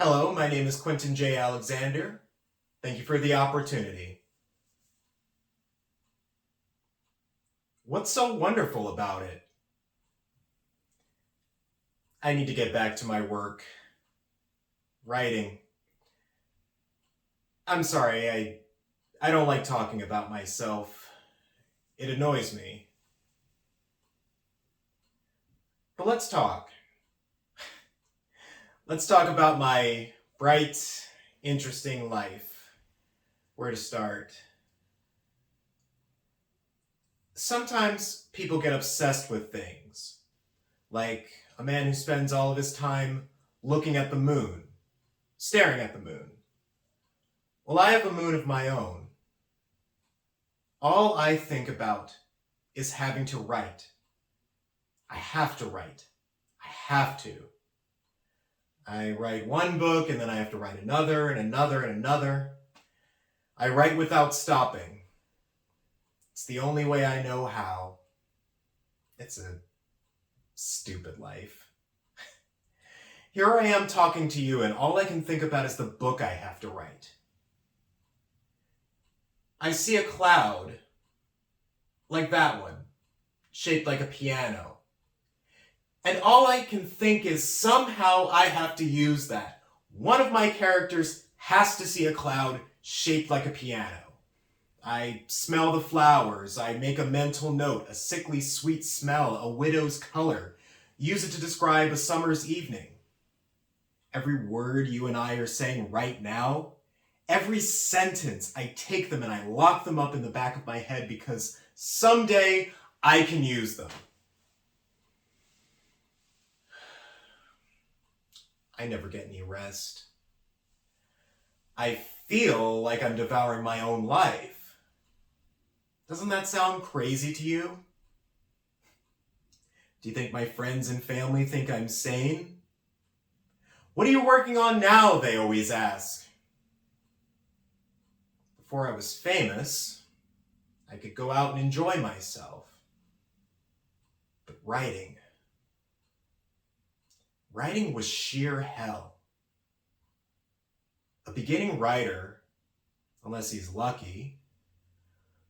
Hello, my name is Quentin J. Alexander. Thank you for the opportunity. What's so wonderful about it? I need to get back to my work. Writing. I'm sorry, I don't like talking about myself. It annoys me. But let's talk. Let's talk about my bright, interesting life. Where to start? Sometimes people get obsessed with things, like a man who spends all of his time looking at the moon, staring at the moon. Well, I have a moon of my own. All I think about is having to write. I have to write. I have to. I write one book and then I have to write another and another and another. I write without stopping. It's the only way I know how. It's a stupid life. Here I am talking to you and all I can think about is the book I have to write. I see a cloud, like that one, shaped like a piano. And all I can think is somehow I have to use that. One of my characters has to see a cloud shaped like a piano. I smell the flowers, I make a mental note, a sickly sweet smell, a widow's color. Use it to describe a summer's evening. Every word you and I are saying right now, every sentence, I take them and I lock them up in the back of my head because someday I can use them. I never get any rest. I feel like I'm devouring my own life. Doesn't that sound crazy to you? Do you think my friends and family think I'm sane? What are you working on now, they always ask. Before I was famous, I could go out and enjoy myself. But writing was sheer hell. A beginning writer, unless he's lucky,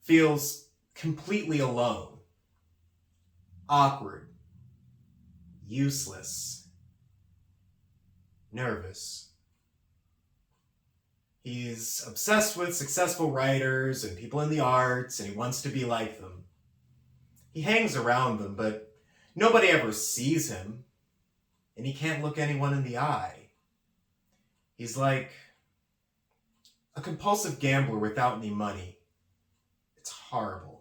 feels completely alone, awkward, useless, nervous. He's obsessed with successful writers and people in the arts, and he wants to be like them. He hangs around them, but nobody ever sees him, and he can't look anyone in the eye. He's like a compulsive gambler without any money. It's horrible.